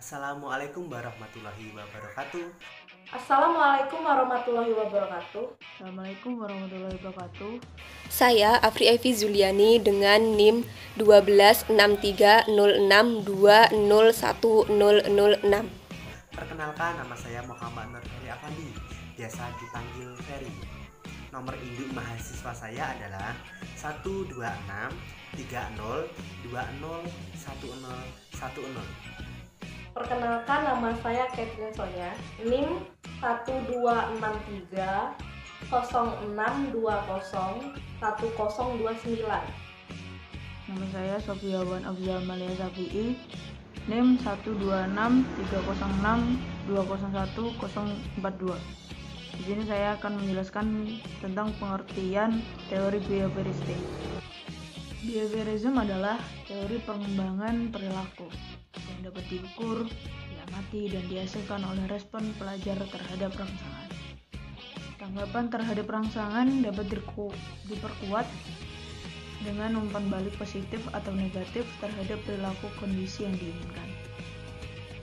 Assalamualaikum warahmatullahi wabarakatuh. Assalamualaikum warahmatullahi wabarakatuh. Assalamualaikum warahmatullahi wabarakatuh. Saya Afri Evi Zuliani dengan NIM 126306201006. Perkenalkan, nama saya Muhammad Nur Ferry Afandi, biasa dipanggil Ferry. Nomor induk mahasiswa saya adalah 12630201010. Perkenalkan, nama saya Catherine Sonya, NIM 123630601029. Nama saya Sofiawan Afzal Malia Safi'i, NIM 126306201042. Di sini saya akan menjelaskan tentang pengertian teori behavioristik. Behaviorism adalah teori pengembangan perilaku yang dapat diukur, diamati, dan dihasilkan oleh respon pelajar terhadap rangsangan. Tanggapan terhadap rangsangan dapat diperkuat dengan umpan balik positif atau negatif terhadap perilaku kondisi yang diinginkan.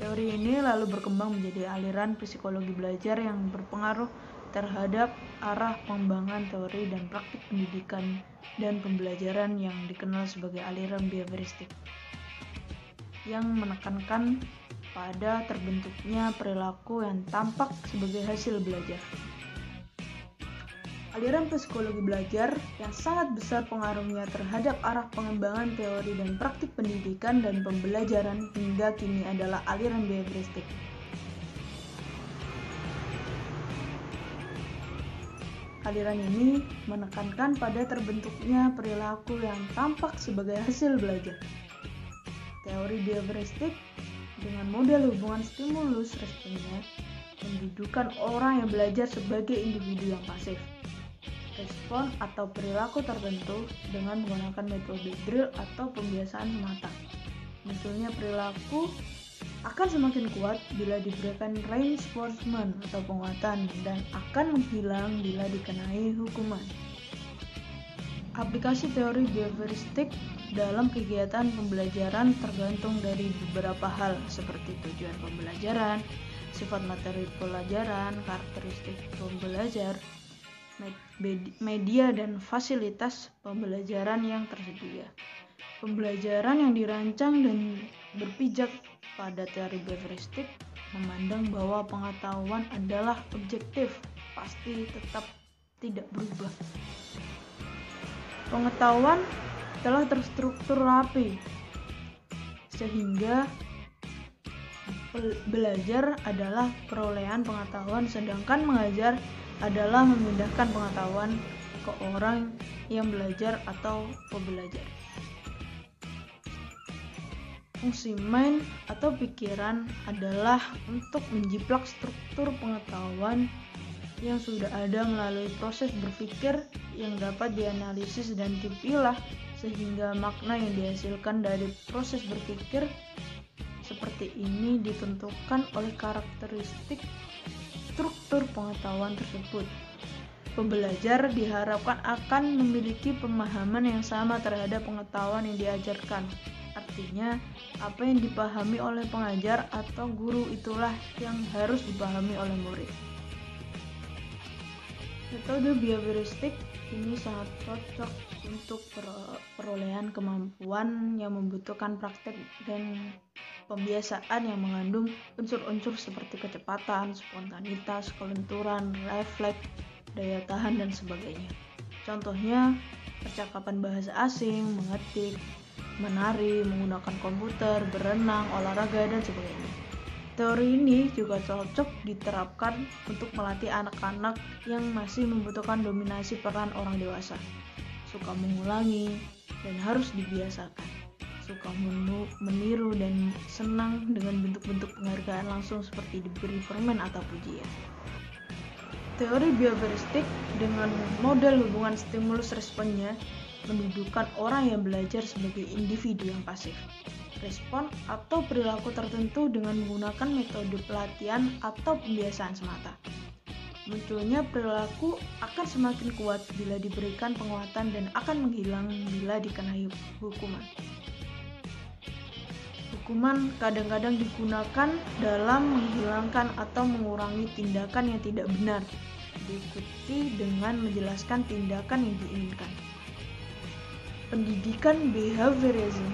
Teori ini lalu berkembang menjadi aliran psikologi belajar yang berpengaruh terhadap arah pengembangan teori dan praktik pendidikan dan pembelajaran yang dikenal sebagai aliran behavioristik, yang menekankan pada terbentuknya perilaku yang tampak sebagai hasil belajar. Aliran psikologi belajar yang sangat besar pengaruhnya terhadap arah pengembangan teori dan praktik pendidikan dan pembelajaran hingga kini adalah aliran behavioristik. Aliran ini menekankan pada terbentuknya perilaku yang tampak sebagai hasil belajar. Teori behavioristik dengan model hubungan stimulus responnya mendudukan orang yang belajar sebagai individu yang pasif. Respon atau perilaku tertentu dengan menggunakan metode drill atau pembiasaan semata. Munculnya perilaku akan semakin kuat bila diberikan reinforcement atau penguatan dan akan menghilang bila dikenai hukuman. Aplikasi teori behavioristik dalam kegiatan pembelajaran tergantung dari beberapa hal seperti tujuan pembelajaran, sifat materi pelajaran, karakteristik pembelajar, media dan fasilitas pembelajaran yang tersedia. Pembelajaran yang dirancang dan berpijak pada teori behavioristik memandang bahwa pengetahuan adalah objektif, pasti tetap tidak berubah. Pengetahuan telah terstruktur rapi, sehingga belajar adalah perolehan pengetahuan, sedangkan mengajar adalah memindahkan pengetahuan ke orang yang belajar atau pembelajar. Fungsi mind atau pikiran adalah untuk menjiplak struktur pengetahuan yang sudah ada melalui proses berpikir yang dapat dianalisis dan dipilah sehingga makna yang dihasilkan dari proses berpikir seperti ini ditentukan oleh karakteristik struktur pengetahuan tersebut. Pembelajar diharapkan akan memiliki pemahaman yang sama terhadap pengetahuan yang diajarkan. Artinya, apa yang dipahami oleh pengajar atau guru itulah yang harus dipahami oleh murid. Metode behavioristik ini sangat cocok untuk perolehan kemampuan yang membutuhkan praktek dan pembiasaan yang mengandung unsur-unsur seperti kecepatan, spontanitas, kelenturan, refleks, daya tahan, dan sebagainya. Contohnya, percakapan bahasa asing, mengetik, menari, menggunakan komputer, berenang, olahraga, dan sebagainya. Teori ini juga cocok diterapkan untuk melatih anak-anak yang masih membutuhkan dominasi peran orang dewasa, suka mengulangi, dan harus dibiasakan. Suka meniru dan senang dengan bentuk-bentuk penghargaan langsung seperti diberi permen atau pujian. Teori behavioristik dengan model hubungan stimulus responnya mendudukan orang yang belajar sebagai individu yang pasif. Respon atau perilaku tertentu dengan menggunakan metode pelatihan atau pembiasaan semata. Munculnya perilaku akan semakin kuat bila diberikan penguatan dan akan menghilang bila dikenai hukuman. Hukuman kadang-kadang digunakan dalam menghilangkan atau mengurangi tindakan yang tidak benar, diikuti dengan menjelaskan tindakan yang diinginkan. Pendidikan behaviorism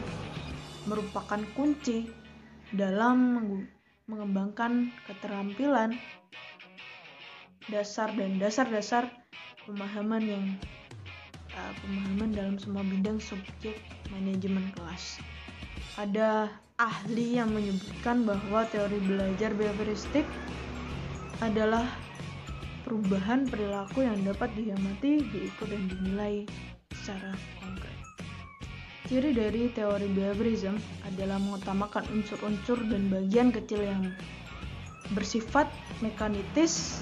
merupakan kunci dalam mengembangkan keterampilan dasar dan dasar-dasar pemahaman dalam semua bidang subjek manajemen kelas. Ada ahli yang menyebutkan bahwa teori belajar behavioristik adalah perubahan perilaku yang dapat diamati, diukur, dan dinilai secara konkret. Ciri dari teori behaviorism adalah mengutamakan unsur-unsur dan bagian kecil yang bersifat mekanitis,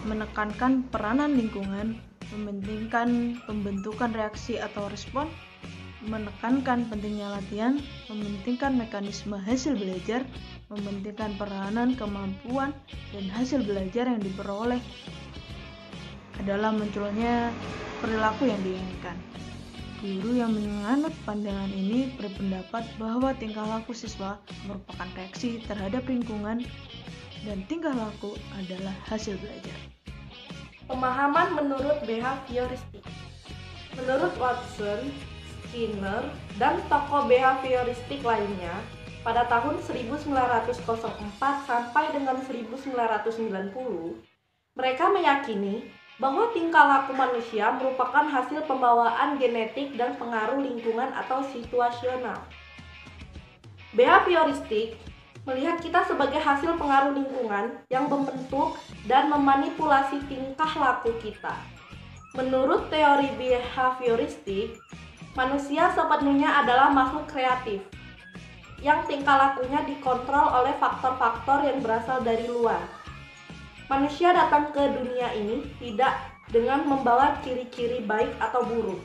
menekankan peranan lingkungan, mementingkan pembentukan reaksi atau respon, menekankan pentingnya latihan, mementingkan mekanisme hasil belajar, mementingkan peranan, kemampuan, dan hasil belajar yang diperoleh adalah munculnya perilaku yang diinginkan. Guru yang menganut pandangan ini berpendapat bahwa tingkah laku siswa merupakan reaksi terhadap lingkungan dan tingkah laku adalah hasil belajar. Pemahaman menurut behavioristik. Menurut Watson, Skinner, dan tokoh behavioristik lainnya, pada tahun 1904 sampai dengan 1990, mereka meyakini bahwa tingkah laku manusia merupakan hasil pembawaan genetik dan pengaruh lingkungan atau situasional. Behavioristik melihat kita sebagai hasil pengaruh lingkungan yang membentuk dan memanipulasi tingkah laku kita. Menurut teori behavioristik, manusia sepenuhnya adalah makhluk kreatif yang tingkah lakunya dikontrol oleh faktor-faktor yang berasal dari luar. Manusia datang ke dunia ini tidak dengan membawa ciri-ciri baik atau buruk,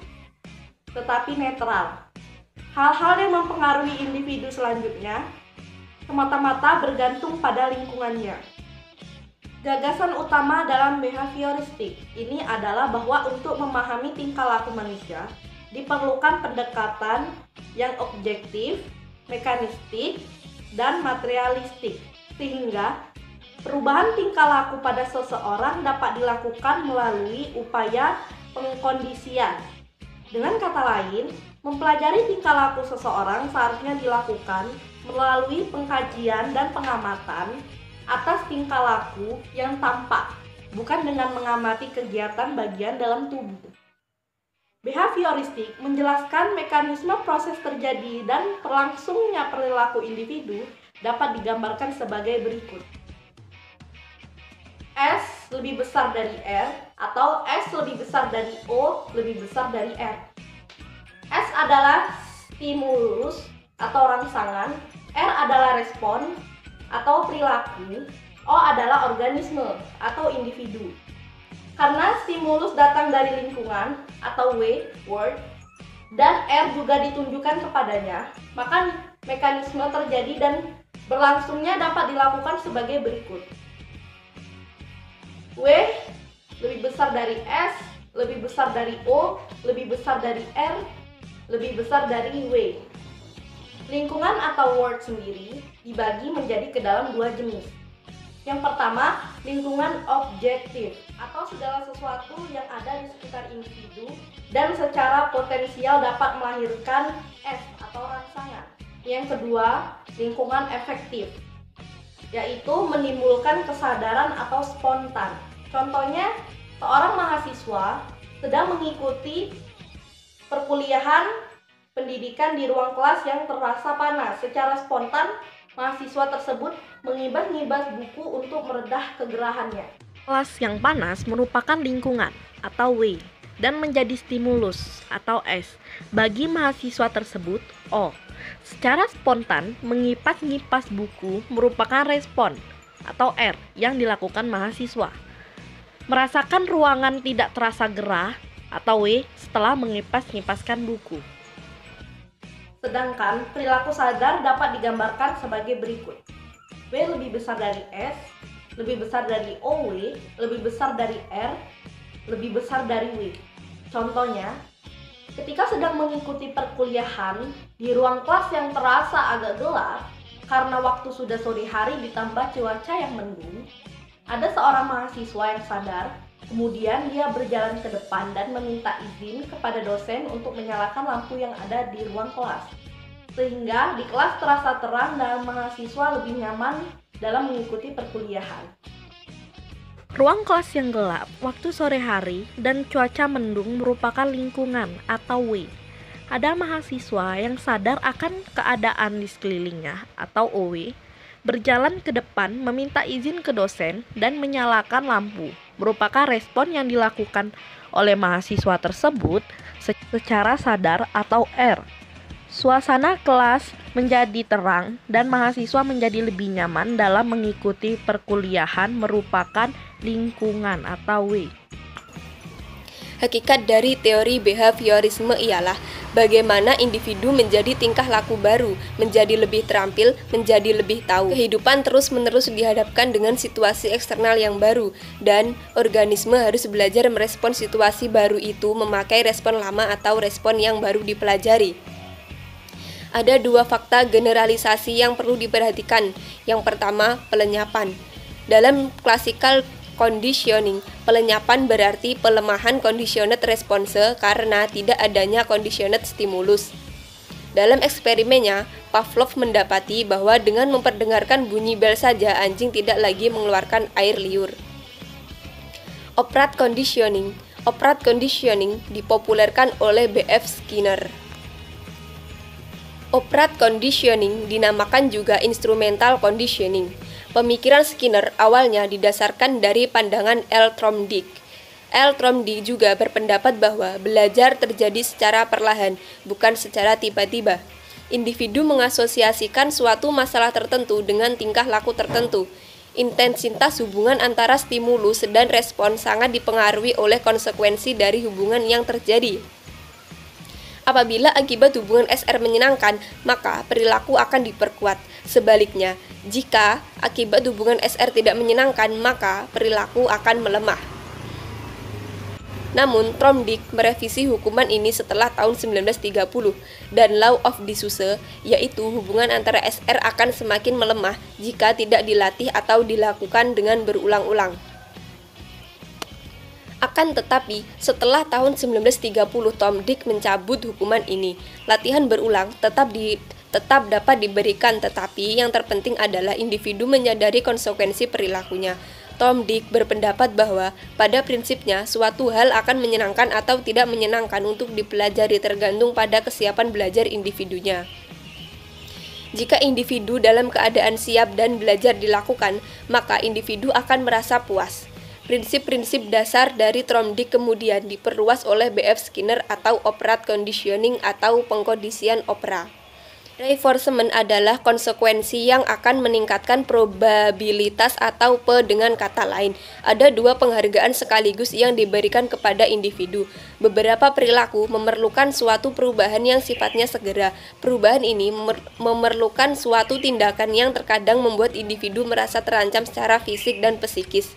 tetapi netral. Hal-hal yang mempengaruhi individu selanjutnya semata-mata bergantung pada lingkungannya. Gagasan utama dalam behavioristik ini adalah bahwa untuk memahami tingkah laku manusia diperlukan pendekatan yang objektif, mekanistik, dan materialistik, sehingga perubahan tingkah laku pada seseorang dapat dilakukan melalui upaya pengkondisian. Dengan kata lain, mempelajari tingkah laku seseorang seharusnya dilakukan melalui pengkajian dan pengamatan atas tingkah laku yang tampak, bukan dengan mengamati kegiatan bagian dalam tubuh. Behavioristik menjelaskan mekanisme proses terjadi dan berlangsungnya perilaku individu dapat digambarkan sebagai berikut. S lebih besar dari R atau S lebih besar dari O lebih besar dari R. S adalah stimulus atau rangsangan, R adalah respon atau perilaku, O adalah organisme atau individu. Karena stimulus datang dari lingkungan atau W, word, dan R juga ditunjukkan kepadanya, maka mekanisme terjadi dan berlangsungnya dapat dilakukan sebagai berikut. W lebih besar dari S, lebih besar dari O, lebih besar dari R, lebih besar dari W. Lingkungan atau word sendiri dibagi menjadi ke dalam dua jenis. Yang pertama, lingkungan objektif atau segala sesuatu yang ada di sekitar individu dan secara potensial dapat melahirkan S atau rangsangan. Yang kedua, lingkungan efektif, yaitu menimbulkan kesadaran atau spontan. Contohnya, seorang mahasiswa sedang mengikuti perkuliahan pendidikan di ruang kelas yang terasa panas. Secara spontan, mahasiswa tersebut mengibas-ngibas buku untuk meredah kegerahannya. Kelas yang panas merupakan lingkungan atau W dan menjadi stimulus atau S bagi mahasiswa tersebut. O. Secara spontan, mengipas-ngipas buku merupakan respon atau R yang dilakukan mahasiswa. Merasakan ruangan tidak terasa gerah atau W setelah mengipas-ngipaskan buku. Sedangkan perilaku sadar dapat digambarkan sebagai berikut. W lebih besar dari S, lebih besar dari OW, lebih besar dari R, lebih besar dari W. Contohnya, Ketika sedang mengikuti perkuliahan di ruang kelas yang terasa agak gelap karena waktu sudah sore hari ditambah cuaca yang mendung, ada seorang mahasiswa yang sadar. Kemudian dia berjalan ke depan dan meminta izin kepada dosen untuk menyalakan lampu yang ada di ruang kelas. Sehingga di kelas terasa terang dan mahasiswa lebih nyaman dalam mengikuti perkuliahan. Ruang kelas yang gelap, waktu sore hari, dan cuaca mendung merupakan lingkungan atau W. Ada mahasiswa yang sadar akan keadaan di sekelilingnya atau OW, berjalan ke depan meminta izin ke dosen dan menyalakan lampu. Merupakan respon yang dilakukan oleh mahasiswa tersebut secara sadar atau R. Suasana kelas menjadi terang dan mahasiswa menjadi lebih nyaman dalam mengikuti perkuliahan merupakan lingkungan atau W. Hakikat dari teori behaviorisme ialah bagaimana individu menjadi tingkah laku baru, menjadi lebih terampil, menjadi lebih tahu. Kehidupan terus-menerus dihadapkan dengan situasi eksternal yang baru, dan organisme harus belajar merespon situasi baru itu memakai respon lama atau respon yang baru dipelajari. Ada dua fakta generalisasi yang perlu diperhatikan. Yang pertama, pelenyapan. Dalam classical conditioning, pelenyapan berarti pelemahan conditioned response karena tidak adanya conditioned stimulus. Dalam eksperimennya, Pavlov mendapati bahwa dengan memperdengarkan bunyi bel saja anjing tidak lagi mengeluarkan air liur. Operant conditioning dipopulerkan oleh B.F. Skinner. Operant conditioning dinamakan juga instrumental conditioning. Pemikiran Skinner awalnya didasarkan dari pandangan L. Tromdick. L. Tromdick juga berpendapat bahwa belajar terjadi secara perlahan, bukan secara tiba-tiba. Individu mengasosiasikan suatu masalah tertentu dengan tingkah laku tertentu. Intensitas hubungan antara stimulus dan respon sangat dipengaruhi oleh konsekuensi dari hubungan yang terjadi. Apabila akibat hubungan SR menyenangkan, maka perilaku akan diperkuat. Sebaliknya, jika akibat hubungan SR tidak menyenangkan, maka perilaku akan melemah. Namun, Tromdick merevisi hukuman ini setelah tahun 1930, dan law of disuse, yaitu hubungan antara SR akan semakin melemah jika tidak dilatih atau dilakukan dengan berulang-ulang. Akan tetapi, setelah tahun 1930, Tromdick mencabut hukuman ini. Latihan berulang tetap dapat diberikan, tetapi yang terpenting adalah individu menyadari konsekuensi perilakunya. Tromdick berpendapat bahwa pada prinsipnya suatu hal akan menyenangkan atau tidak menyenangkan untuk dipelajari tergantung pada kesiapan belajar individunya. Jika individu dalam keadaan siap dan belajar dilakukan, maka individu akan merasa puas. Prinsip-prinsip dasar dari Tromdick kemudian diperluas oleh B.F. Skinner atau operant conditioning atau pengkondisian opera. Reinforcement adalah konsekuensi yang akan meningkatkan probabilitas atau dengan kata lain, ada dua penghargaan sekaligus yang diberikan kepada individu. Beberapa perilaku memerlukan suatu perubahan yang sifatnya segera. Perubahan ini memerlukan suatu tindakan yang terkadang membuat individu merasa terancam secara fisik dan psikis.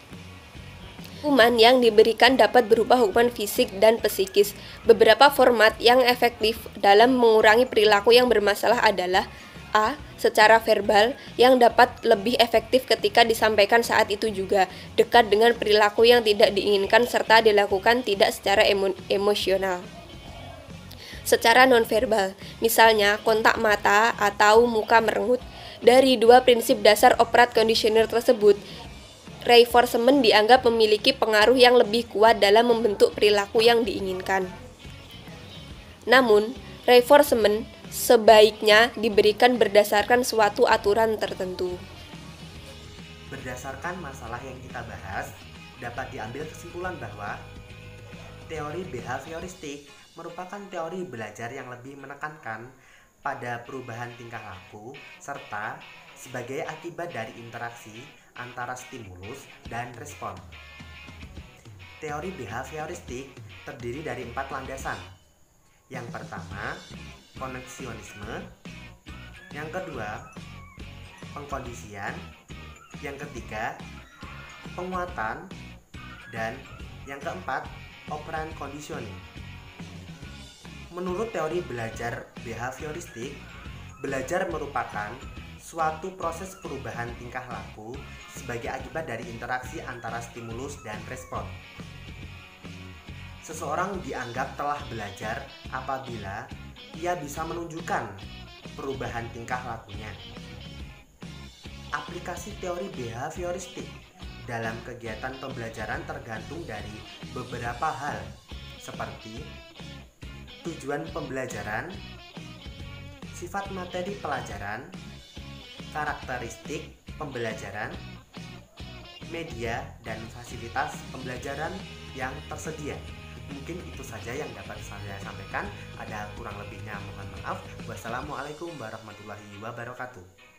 Hukuman yang diberikan dapat berupa hukuman fisik dan psikis. Beberapa format yang efektif dalam mengurangi perilaku yang bermasalah adalah A. Secara verbal, yang dapat lebih efektif ketika disampaikan saat itu juga, dekat dengan perilaku yang tidak diinginkan serta dilakukan tidak secara emosional. Secara nonverbal, misalnya kontak mata atau muka merengut. Dari dua prinsip dasar operant conditioner tersebut, reinforcement dianggap memiliki pengaruh yang lebih kuat dalam membentuk perilaku yang diinginkan. Namun, reinforcement sebaiknya diberikan berdasarkan suatu aturan tertentu. Berdasarkan masalah yang kita bahas, dapat diambil kesimpulan bahwa teori behavioristik merupakan teori belajar yang lebih menekankan pada perubahan tingkah laku serta sebagai akibat dari interaksi antara stimulus dan respon. Teori behavioristik terdiri dari 4 landasan. Yang pertama, koneksionisme. Yang kedua, pengkondisian. Yang ketiga, penguatan. Dan yang keempat, operant conditioning. Menurut teori belajar behavioristik, belajar merupakan suatu proses perubahan tingkah laku sebagai akibat dari interaksi antara stimulus dan respon. Seseorang dianggap telah belajar apabila ia bisa menunjukkan perubahan tingkah lakunya. Aplikasi teori behavioristik dalam kegiatan pembelajaran tergantung dari beberapa hal seperti tujuan pembelajaran, sifat materi pelajaran, karakteristik pembelajaran, media, dan fasilitas pembelajaran yang tersedia. Mungkin itu saja yang dapat saya sampaikan. Ada kurang lebihnya mohon maaf. Wassalamualaikum warahmatullahi wabarakatuh.